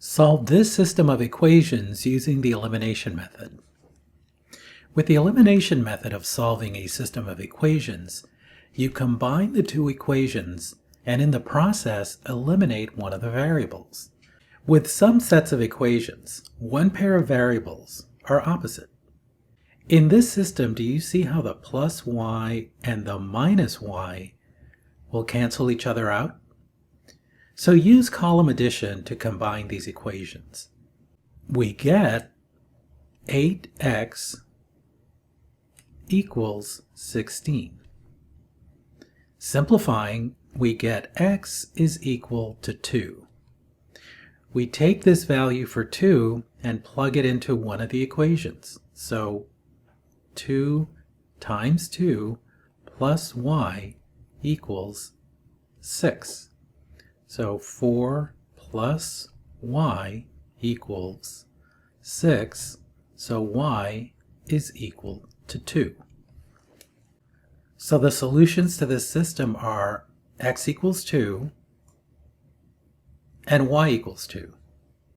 Solve this system of equations using the elimination method. With the elimination method of solving a system of equations, you combine the two equations and in the process eliminate one of the variables. With some sets of equations, one pair of variables are opposite. In this system, do you see how the plus y and the minus y will cancel each other out? So use column addition to combine these equations. We get 8x equals 16. Simplifying, we get x is equal to 2. We take this value for 2 and plug it into one of the equations. So 2 times 2 plus y equals 6. So 4 plus y equals 6, so y is equal to 2. So the solutions to this system are x equals 2 and y equals 2.